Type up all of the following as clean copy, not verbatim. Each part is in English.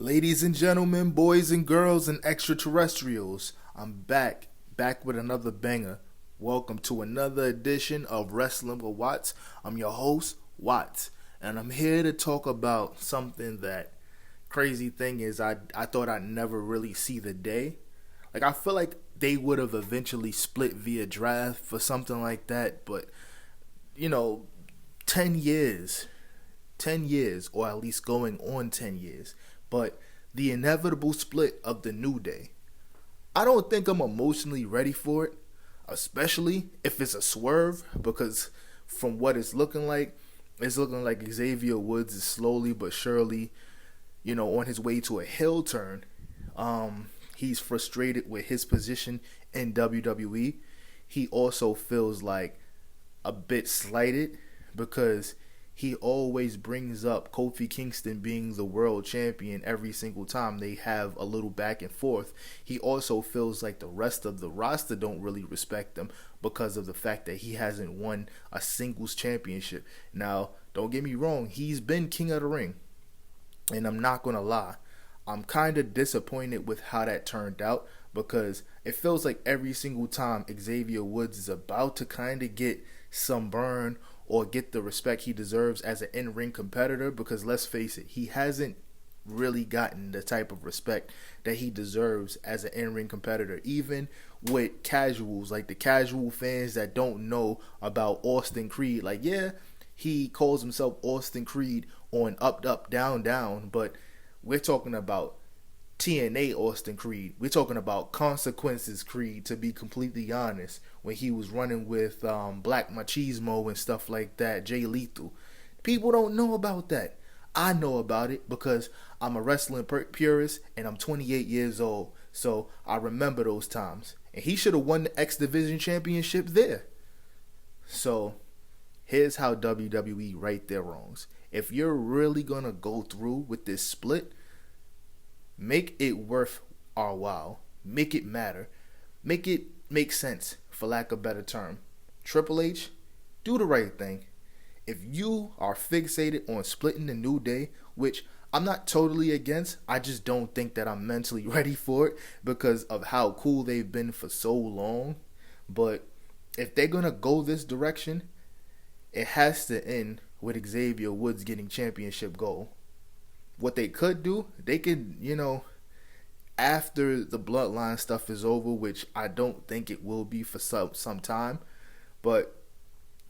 Ladies and gentlemen, boys and girls, and extraterrestrials, I'm back with another banger. Welcome to another edition of Wrestling with Watts. I'm your host, Watts, and I'm here to talk about something that crazy thing is I thought I'd never really see the day. Like, I feel like they would have eventually split via draft for something like that, but you know, 10 years, 10 years, or at least going on 10 years. But the inevitable split of the New Day. I don't think I'm emotionally ready for it, especially if it's a swerve, because from what it's looking like Xavier Woods is slowly but surely, on his way to a heel turn. He's frustrated with his position in WWE. He also feels like a bit slighted because he always brings up Kofi Kingston being the world champion every single time they have a little back and forth. He also feels like the rest of the roster don't really respect him because of the fact that he hasn't won a singles championship. Now, don't get me wrong, he's been king of the ring. And I'm not going to lie, I'm kind of disappointed with how that turned out because it feels like every single time Xavier Woods is about to kind of get some burn or get the respect he deserves as an in-ring competitor, because let's face it, he hasn't really gotten the type of respect that he deserves as an in-ring competitor, even with casuals, like the casual fans that don't know about Austin Creed. Like, yeah, he calls himself Austin Creed on Up Up Down Down, but we're talking about TNA Austin Creed. We're talking about Consequences Creed, to be completely honest, when he was running with Black Machismo and stuff like that, Jay Lethal. People don't know about that. I know about it because I'm a wrestling purist and I'm 28 years old. So I remember those times. And he should have won the X Division Championship there. So here's how WWE right their wrongs. If you're really going to go through with this split, make it worth our while. Make it matter. Make it make sense, for lack of a better term. Triple H, do the right thing. If you are fixated on splitting the New Day, which I'm not totally against, I just don't think that I'm mentally ready for it because of how cool they've been for so long. But if they're going to go this direction, it has to end with Xavier Woods getting championship gold. What they could do, they could, after the bloodline stuff is over, which I don't think it will be for some time, but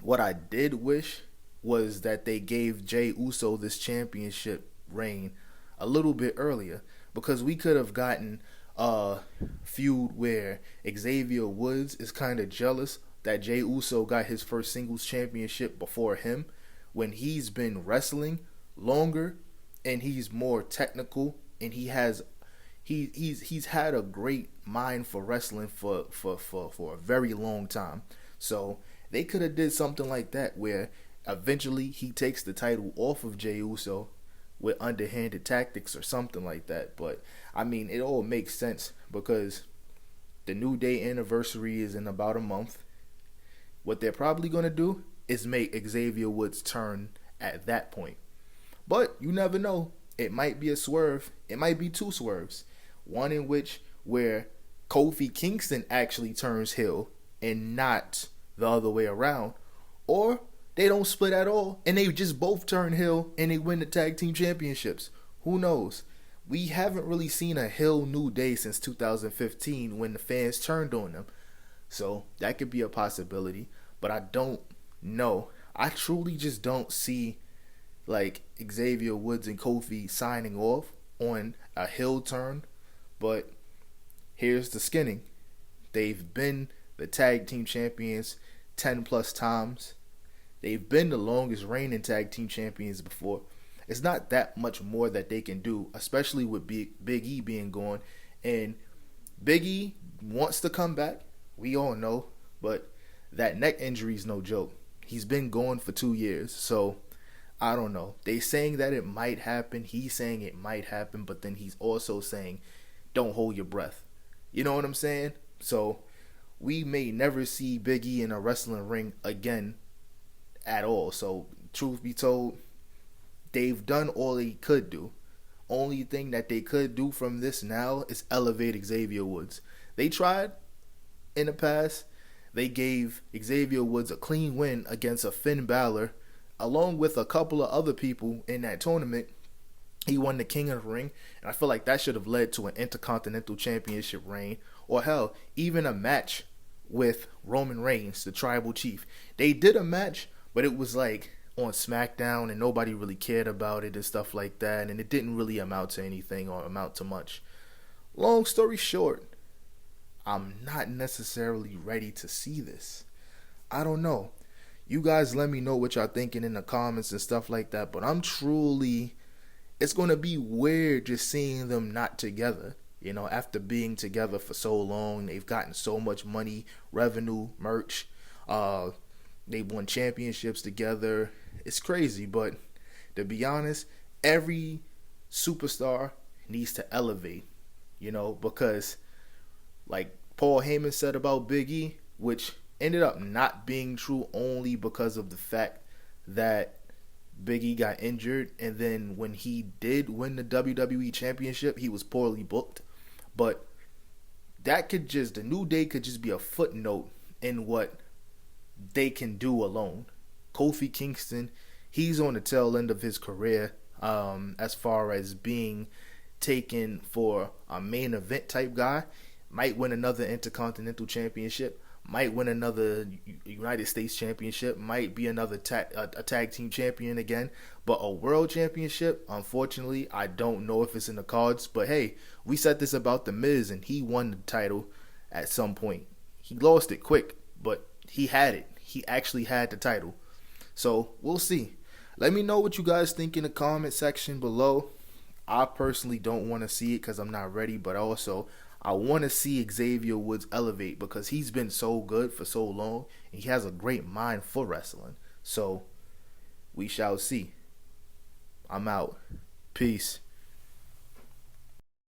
what I did wish was that they gave Jey Uso this championship reign a little bit earlier, because we could have gotten a feud where Xavier Woods is kind of jealous that Jey Uso got his first singles championship before him, when he's been wrestling longer and he's more technical, and he's had a great mind for wrestling for a very long time. So they could have did something like that where eventually he takes the title off of Jey Uso with underhanded tactics or something like that. But I mean, it all makes sense because the New Day anniversary is in about a month. What they're probably going to do is make Xavier Woods turn at that point. But you never know. It might be a swerve. It might be two swerves. One in which where Kofi Kingston actually turns heel and not the other way around. Or they don't split at all and they just both turn heel and they win the tag team championships. Who knows? We haven't really seen a heel New Day since 2015 when the fans turned on them. So that could be a possibility. But I don't know. I truly just don't see like Xavier Woods and Kofi signing off on a heel turn. But here's the skinning. They've been the tag team champions 10 plus times. They've been the longest reigning tag team champions before. It's not that much more that they can do, especially with Big E being gone. And Big E wants to come back. We all know. But that neck injury is no joke. He's been gone for 2 years. So I don't know. They saying that it might happen. He's saying it might happen, but then he's also saying, don't hold your breath. You know what I'm saying? So we may never see Big E in a wrestling ring again at all. So truth be told, they've done all they could do. Only thing that they could do from this now is elevate Xavier Woods. They tried in the past. They gave Xavier Woods a clean win against a Finn Balor, along with a couple of other people in that tournament. He won the King of the Ring, and I feel like that should have led to an Intercontinental Championship reign, or hell, even a match with Roman Reigns, the Tribal Chief. They did a match, but it was like on SmackDown, and nobody really cared about it and stuff like that, and it didn't really amount to anything or amount to much. Long story short, I'm not necessarily ready to see this. I don't know. You guys let me know what y'all thinking in the comments and stuff like that, but it's going to be weird just seeing them not together. You know, after being together for so long, they've gotten so much money, revenue, merch. They've won championships together. It's crazy, but to be honest, every superstar needs to elevate, because like Paul Heyman said about Big E, which ended up not being true only because of the fact that Big E got injured, and then when he did win the WWE Championship, he was poorly booked. But the New Day could just be a footnote in what they can do alone. Kofi Kingston, he's on the tail end of his career as far as being taken for a main event type guy. Might win another Intercontinental Championship, might win another United States Championship, might be another tag team champion again. But a world championship, unfortunately, I don't know if it's in the cards. But hey, we said this about The Miz, and he won the title at some point. He lost it quick, but he had it. He actually had the title. So we'll see. Let me know what you guys think in the comment section below. I personally don't want to see it because I'm not ready, but also I want to see Xavier Woods elevate because he's been so good for so long and he has a great mind for wrestling. So we shall see. I'm out. Peace.